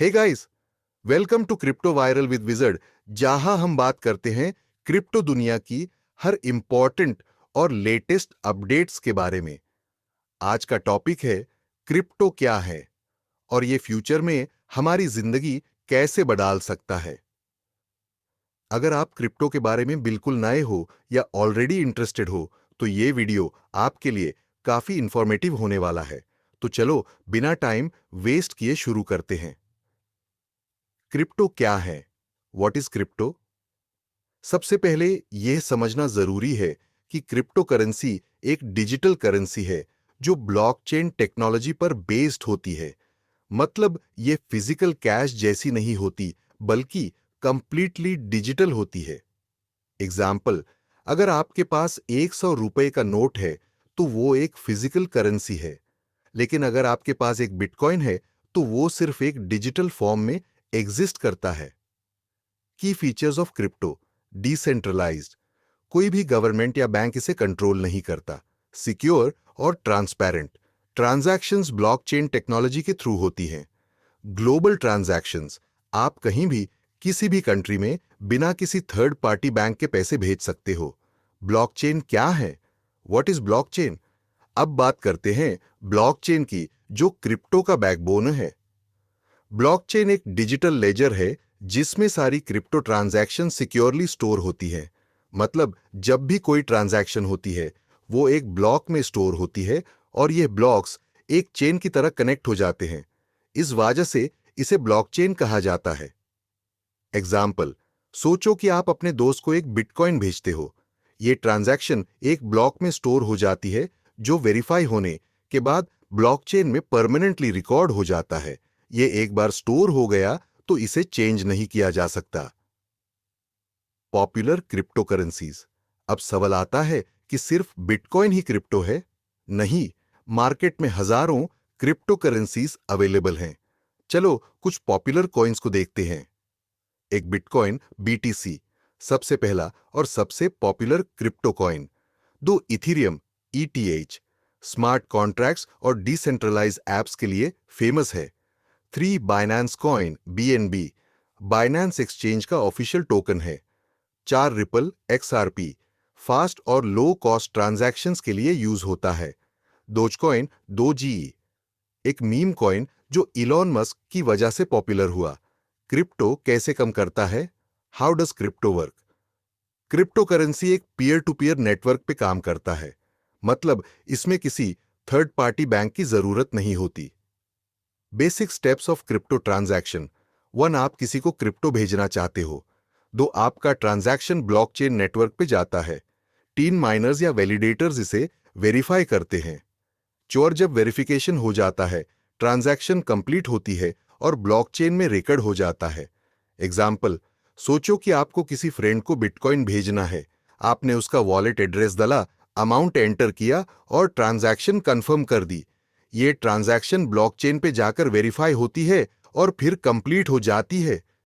Hey guys, welcome to crypto viral with wizard, जहां हम बात करते हैं क्रिप्टो दुनिया की हर इंपॉर्टेंट और लेटेस्ट अपडेट्स के बारे में। आज का टॉपिक है क्रिप्टो क्या है और ये फ्यूचर में हमारी जिंदगी कैसे बदल सकता है। अगर आप क्रिप्टो के बारे में बिल्कुल नए हो या ऑलरेडी इंटरेस्टेड हो, तो ये वीडियो आपके लिए काफी इंफॉर्मेटिव होने वाला है। तो चलो बिना टाइम वेस्ट किए शुरू करते हैं। क्रिप्टो क्या है? What is crypto? सबसे पहले यह समझना जरूरी है कि क्रिप्टो करेंसी एक डिजिटल करेंसी है जो ब्लॉकचेन टेक्नोलॉजी पर बेस्ड होती है। मतलब यह फिजिकल कैश जैसी नहीं होती, बल्कि कंप्लीटली डिजिटल होती है। एग्जाम्पल, अगर आपके पास 100 रुपए का नोट है तो वो एक फिजिकल करेंसी है। लेकिन अगर आपके पास एक बिटकॉइन है तो वो सिर्फ एक डिजिटल फॉर्म में एग्जिस्ट करता है। की फीचर्स ऑफ क्रिप्टो: डिसेंट्रलाइज्ड, कोई भी गवर्नमेंट या बैंक इसे कंट्रोल नहीं करता। सिक्योर और ट्रांसपेरेंट, ट्रांजैक्शंस ब्लॉकचेन टेक्नोलॉजी के थ्रू होती हैं। ग्लोबल ट्रांजैक्शंस, आप कहीं भी किसी भी कंट्री में बिना किसी थर्ड पार्टी बैंक के पैसे भेज सकते हो। ब्लॉकचेन क्या है? What is blockchain? अब बात करते हैं ब्लॉकचेन की, जो क्रिप्टो का बैकबोन है। ब्लॉकचेन एक डिजिटल लेजर है जिसमें सारी क्रिप्टो ट्रांजैक्शन सिक्योरली स्टोर होती है। मतलब जब भी कोई ट्रांजैक्शन होती है वो एक ब्लॉक में स्टोर होती है और ये ब्लॉक्स एक चेन की तरह कनेक्ट हो जाते हैं। इस वजह से इसे ब्लॉकचेन कहा जाता है। एग्जाम्पल, सोचो कि आप अपने दोस्त को एक बिटकॉइन भेजते हो। ये ट्रांजैक्शन एक ब्लॉक में स्टोर हो जाती है जो वेरीफाई होने के बाद ब्लॉकचेन में परमानेंटली रिकॉर्ड हो जाता है। ये एक बार स्टोर हो गया तो इसे चेंज नहीं किया जा सकता। Popular crypto currencies. अब सवाल आता है कि सिर्फ बिटकॉइन ही क्रिप्टो है? नहीं, मार्केट में हजारों क्रिप्टो करेंसीज अवेलेबल हैं। चलो कुछ पॉपुलर कॉइन्स को देखते हैं। एक बिटकॉइन बीटीसी, सबसे पहला और सबसे पॉपुलर क्रिप्टो कॉइन। दो इथीरियम ईटीएच, स्मार्ट कॉन्ट्रैक्ट्स और डिसेंट्रलाइज एप्स के लिए फेमस है। 3 Binance coin BNB, Binance exchange का ऑफिशियल टोकन है। 4 रिपल एक्सआरपी, फास्ट और लो कॉस्ट ट्रांजैक्शंस के लिए यूज होता है। डोजकॉइन डोजी, एक मीम कॉइन जो इलॉन मस्क की वजह से पॉपुलर हुआ। क्रिप्टो कैसे कम करता है? How does crypto work? Crypto currency एक पीयर टू पीयर नेटवर्क पे काम करता है। मतलब इसमें किसी थर्ड पार्टी बैंक की जरूरत नहीं होती। Basic steps of crypto transaction. 1, आप किसी को क्रिप्टो भेजना चाहते हो। 2, आपका ट्रांजैक्शन ब्लॉकचेन नेटवर्क पे जाता है। 3, माइनर्स या वैलिडेटर्स इसे वेरीफाई करते हैं। 4, जब वेरिफिकेशन हो जाता है, ट्रांजैक्शन कंप्लीट होती है और ब्लॉकचेन में रिकॉर्ड हो जाता है। एग्जाम्पल, सोचो कि आपको किसी फ्रेंड को बिटकॉइन भेजना है। आपने उसका वॉलेट एड्रेस डाला, अमाउंट एंटर किया और ट्रांजैक्शन कंफर्म कर दी। ये ट्रांजैक्शन ब्लॉकचेन पे जाकर वेरीफाई होती है और फिर कंप्लीट हो जाती है।